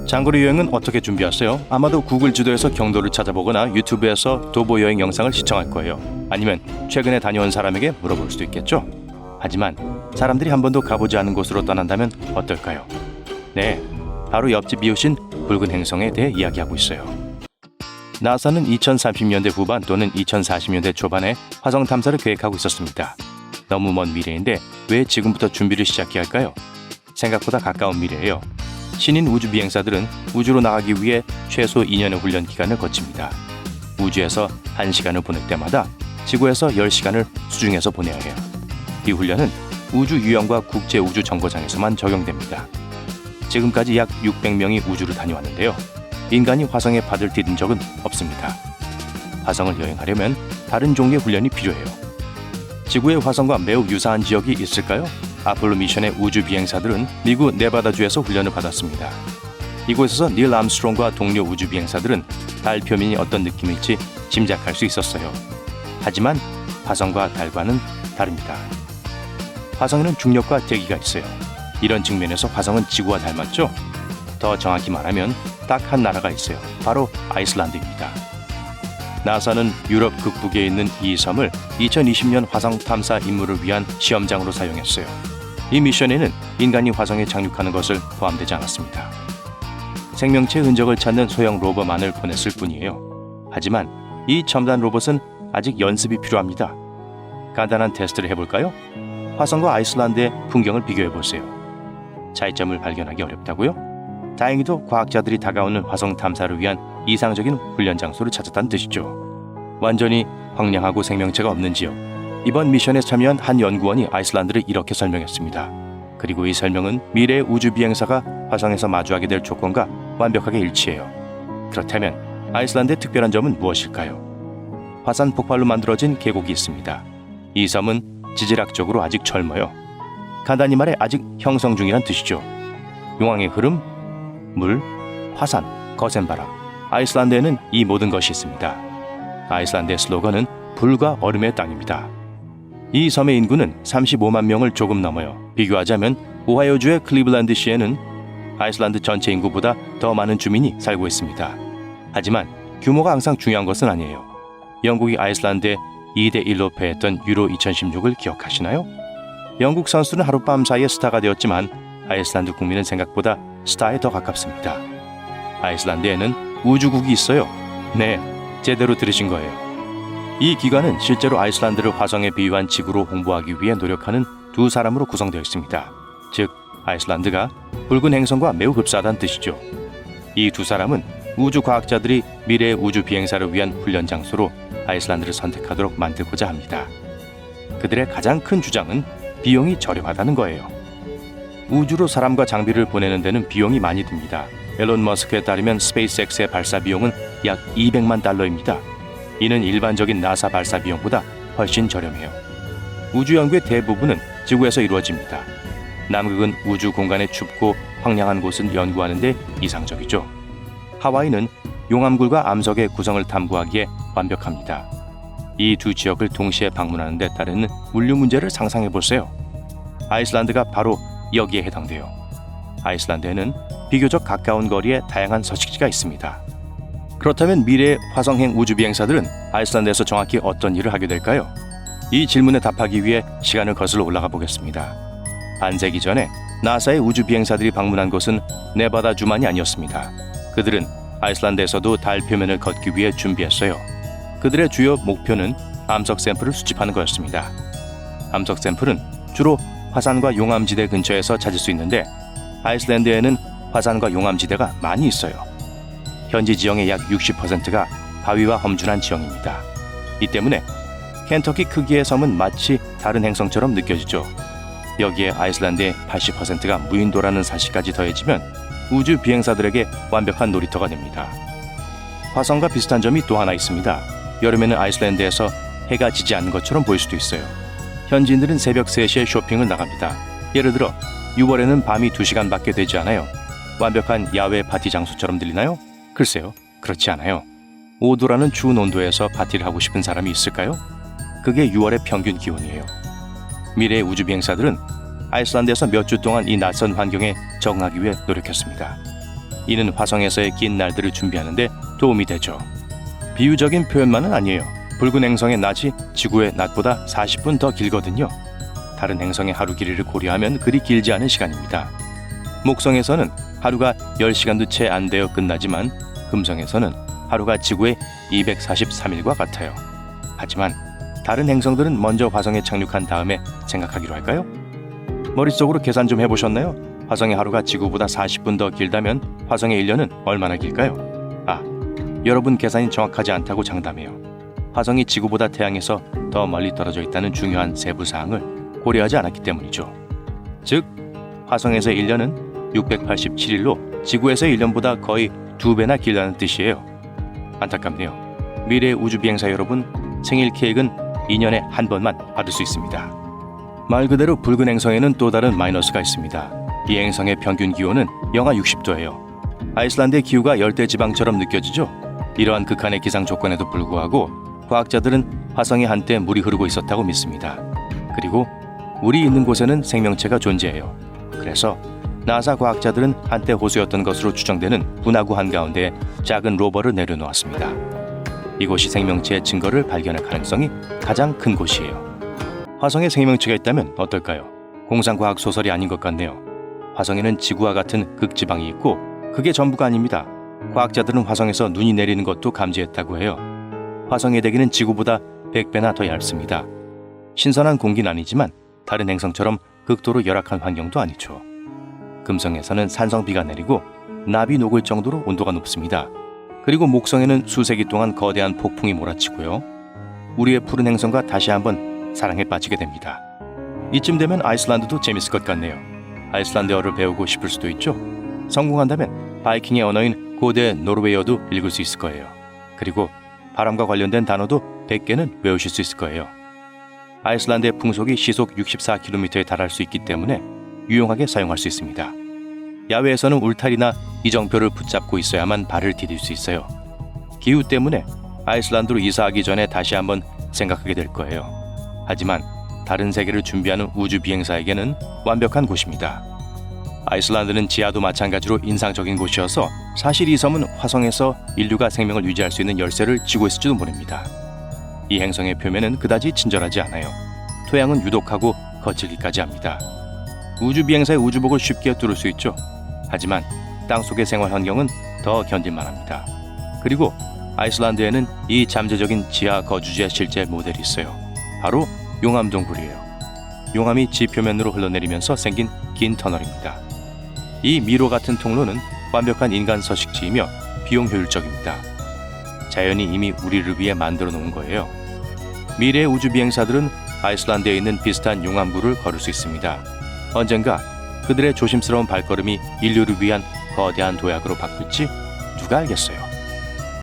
장거리 여행은 어떻게 준비하세요? 아마도 구글 지도에서 경로를 찾아보거나 유튜브에서 도보 여행 영상을 시청할 거예요. 아니면 최근에 다녀온 사람에게 물어볼 수도 있겠죠. 하지만 사람들이 한 번도 가보지 않은 곳으로 떠난다면 어떨까요? 네, 바로 옆집 이웃인 붉은 행성에 대해 이야기하고 있어요. 나사는 2030년대 후반 또는 2040년대 초반에 화성 탐사를 계획하고 있었습니다. 너무 먼 미래인데 왜 지금부터 준비를 시작해야 할까요? 생각보다 가까운 미래예요. 신인 우주 비행사들은 우주로 나가기 위해 최소 2년의 훈련 기간을 거칩니다. 우주에서 1시간을 보낼 때마다 지구에서 10시간을 수중에서 보내야 해요. 이 훈련은 우주 유형과 국제 우주 정거장에서만 적용됩니다. 지금까지 약 600명이 우주를 다녀왔는데요. 인간이 화성에 발을 디딘 적은 없습니다. 화성을 여행하려면 다른 종류의 훈련이 필요해요. 지구의 화성과 매우 유사한 지역이 있을까요? 아폴로 미션의 우주 비행사들은 미국 네바다주에서 훈련을 받았습니다. 이곳에서 닐 암스트롱과 동료 우주 비행사들은 달 표면이 어떤 느낌일지 짐작할 수 있었어요. 하지만 화성과 달과는 다릅니다. 화성에는 중력과 대기가 있어요. 이런 측면에서 화성은 지구와 닮았죠? 더 정확히 말하면 딱 한 나라가 있어요. 바로 아이슬란드입니다. 나사는 유럽 극북에 있는 이 섬을 2020년 화성 탐사 임무를 위한 시험장으로 사용했어요. 이 미션에는 인간이 화성에 착륙하는 것을 포함되지 않았습니다. 생명체의 흔적을 찾는 소형 로버만을 보냈을 뿐이에요. 하지만 이 첨단 로봇은 아직 연습이 필요합니다. 간단한 테스트를 해볼까요? 화성과 아이슬란드의 풍경을 비교해보세요. 차이점을 발견하기 어렵다고요? 다행히도 과학자들이 다가오는 화성 탐사를 위한 이상적인 훈련 장소를 찾았다는 뜻이죠. 완전히 황량하고 생명체가 없는 지역. 이번 미션에 참여한 한 연구원이 아이슬란드를 이렇게 설명했습니다. 그리고 이 설명은 미래의 우주 비행사가 화성에서 마주하게 될 조건과 완벽하게 일치해요. 그렇다면 아이슬란드의 특별한 점은 무엇일까요? 화산 폭발로 만들어진 계곡이 있습니다. 이 섬은 지질학적으로 아직 젊어요. 간단히 말해 아직 형성 중이란 뜻이죠. 용왕의 흐름, 물, 화산, 거센 바람. 아이슬란드에는 이 모든 것이 있습니다. 아이슬란드의 슬로건은 불과 얼음의 땅입니다. 이 섬의 인구는 35만 명을 조금 넘어요. 비교하자면 오하이오주의 클리블랜드시에는 아이슬란드 전체 인구보다 더 많은 주민이 살고 있습니다. 하지만 규모가 항상 중요한 것은 아니에요. 영국이 아이슬란드에 2대1로 패했던 유로 2016을 기억하시나요? 영국 선수는 하룻밤 사이에 스타가 되었지만 아이슬란드 국민은 생각보다 스타에 더 가깝습니다. 아이슬란드에는 우주국이 있어요. 네, 제대로 들으신 거예요. 이 기관은 실제로 아이슬란드를 화성에 비유한 지구로 홍보하기 위해 노력하는 두 사람으로 구성되어 있습니다. 즉, 아이슬란드가 붉은 행성과 매우 흡사하다는 뜻이죠. 이 두 사람은 우주 과학자들이 미래의 우주 비행사를 위한 훈련 장소로 아이슬란드를 선택하도록 만들고자 합니다. 그들의 가장 큰 주장은 비용이 저렴하다는 거예요. 우주로 사람과 장비를 보내는 데는 비용이 많이 듭니다. 앨런 머스크에 따르면 스페이스X의 발사 비용은 약 200만 달러입니다. 이는 일반적인 나사 발사 비용보다 훨씬 저렴해요. 우주 연구의 대부분은 지구에서 이루어집니다. 남극은 우주 공간의 춥고 황량한 곳을 연구하는 데 이상적이죠. 하와이는 용암굴과 암석의 구성을 탐구하기에 완벽합니다. 이 두 지역을 동시에 방문하는 데 따르는 물류 문제를 상상해 보세요. 아이슬란드가 바로 여기에 해당돼요. 아이슬란드에는 비교적 가까운 거리에 다양한 서식지가 있습니다. 그렇다면 미래의 화성행 우주 비행사들은 아이슬란드에서 정확히 어떤 일을 하게 될까요? 이 질문에 답하기 위해 시간을 거슬러 올라가 보겠습니다. 반세기 전에 나사의 우주 비행사들이 방문한 곳은 네바다주만이 아니었습니다. 그들은 아이슬란드에서도 달 표면을 걷기 위해 준비했어요. 그들의 주요 목표는 암석 샘플을 수집하는 거였습니다. 암석 샘플은 주로 화산과 용암지대 근처에서 찾을 수 있는데 아이슬란드에는 화산과 용암지대가 많이 있어요. 현지 지형의 약 60%가 바위와 험준한 지형입니다. 이 때문에 켄터키 크기의 섬은 마치 다른 행성처럼 느껴지죠. 여기에 아이슬란드의 80%가 무인도라는 사실까지 더해지면 우주 비행사들에게 완벽한 놀이터가 됩니다. 화성과 비슷한 점이 또 하나 있습니다. 여름에는 아이슬란드에서 해가 지지 않는 것처럼 보일 수도 있어요. 현지인들은 새벽 3시에 쇼핑을 나갑니다. 예를 들어 6월에는 밤이 2시간밖에 되지 않아요. 완벽한 야외 파티 장소처럼 들리나요? 글쎄요, 그렇지 않아요. 5도라는 추운 온도에서 파티를 하고 싶은 사람이 있을까요? 그게 6월의 평균 기온이에요. 미래의 우주 비행사들은 아이슬란드에서 몇 주 동안 이 낯선 환경에 적응하기 위해 노력했습니다. 이는 화성에서의 긴 날들을 준비하는 데 도움이 되죠. 비유적인 표현만은 아니에요. 붉은 행성의 낮이 지구의 낮보다 40분 더 길거든요. 다른 행성의 하루 길이를 고려하면 그리 길지 않은 시간입니다. 목성에서는 하루가 10시간도 채 안 되어 끝나지만 금성에서는 하루가 지구의 243일과 같아요. 하지만 다른 행성들은 먼저 화성에 착륙한 다음에 생각하기로 할까요? 머릿속으로 계산 좀 해보셨나요? 화성의 하루가 지구보다 40분 더 길다면 화성의 1년은 얼마나 길까요? 여러분 계산이 정확하지 않다고 장담해요. 화성이 지구보다 태양에서 더 멀리 떨어져 있다는 중요한 세부 사항을 고려하지 않았기 때문이죠. 즉, 화성에서의 1년은 687일로 지구에서의 1년보다 거의 2배나 길다는 뜻이에요. 안타깝네요. 미래의 우주비행사 여러분, 생일 케이크는 2년에 한 번만 받을 수 있습니다. 말 그대로 붉은 행성에는 또 다른 마이너스가 있습니다. 이 행성의 평균 기온은 영하 60도예요. 아이슬란드의 기후가 열대지방처럼 느껴지죠? 이러한 극한의 기상 조건에도 불구하고 과학자들은 화성에 한때 물이 흐르고 있었다고 믿습니다. 그리고 물이 있는 곳에는 생명체가 존재해요. 그래서 나사 과학자들은 한때 호수였던 것으로 추정되는 분화구 한가운데 작은 로버를 내려놓았습니다. 이곳이 생명체의 증거를 발견할 가능성이 가장 큰 곳이에요. 화성에 생명체가 있다면 어떨까요? 공상과학 소설이 아닌 것 같네요. 화성에는 지구와 같은 극지방이 있고 그게 전부가 아닙니다. 과학자들은 화성에서 눈이 내리는 것도 감지했다고 해요. 화성의 대기는 지구보다 100배나 더 얇습니다. 신선한 공기는 아니지만 다른 행성처럼 극도로 열악한 환경도 아니죠. 금성에서는 산성비가 내리고 납이 녹을 정도로 온도가 높습니다. 그리고 목성에는 수세기 동안 거대한 폭풍이 몰아치고요. 우리의 푸른 행성과 다시 한번 사랑에 빠지게 됩니다. 이쯤 되면 아이슬란드도 재밌을 것 같네요. 아이슬란드어를 배우고 싶을 수도 있죠. 성공한다면 바이킹의 언어인 고대 노르웨이어도 읽을 수 있을 거예요. 그리고 바람과 관련된 단어도 100개는 외우실 수 있을 거예요. 아이슬란드의 풍속이 시속 64km에 달할 수 있기 때문에 유용하게 사용할 수 있습니다. 야외에서는 울타리나 이정표를 붙잡고 있어야만 발을 디딜 수 있어요. 기후 때문에 아이슬란드로 이사하기 전에 다시 한번 생각하게 될 거예요. 하지만 다른 세계를 준비하는 우주 비행사에게는 완벽한 곳입니다. 아이슬란드는 지하도 마찬가지로 인상적인 곳이어서 사실 이 섬은 화성에서 인류가 생명을 유지할 수 있는 열쇠를 쥐고 있을지도 모릅니다. 이 행성의 표면은 그다지 친절하지 않아요. 토양은 유독하고 거칠기까지 합니다. 우주 비행사의 우주복을 쉽게 뚫을 수 있죠. 하지만 땅속의 생활 환경은 더 견딜만합니다. 그리고 아이슬란드에는 이 잠재적인 지하 거주지의 실제 모델이 있어요. 바로 용암 동굴이에요. 용암이 지표면으로 흘러내리면서 생긴 긴 터널입니다. 이 미로 같은 통로는 완벽한 인간 서식지이며 비용 효율적입니다. 자연이 이미 우리를 위해 만들어 놓은 거예요. 미래의 우주 비행사들은 아이슬란드에 있는 비슷한 용암굴을 걸을 수 있습니다. 언젠가 그들의 조심스러운 발걸음이 인류를 위한 거대한 도약으로 바뀔지 누가 알겠어요.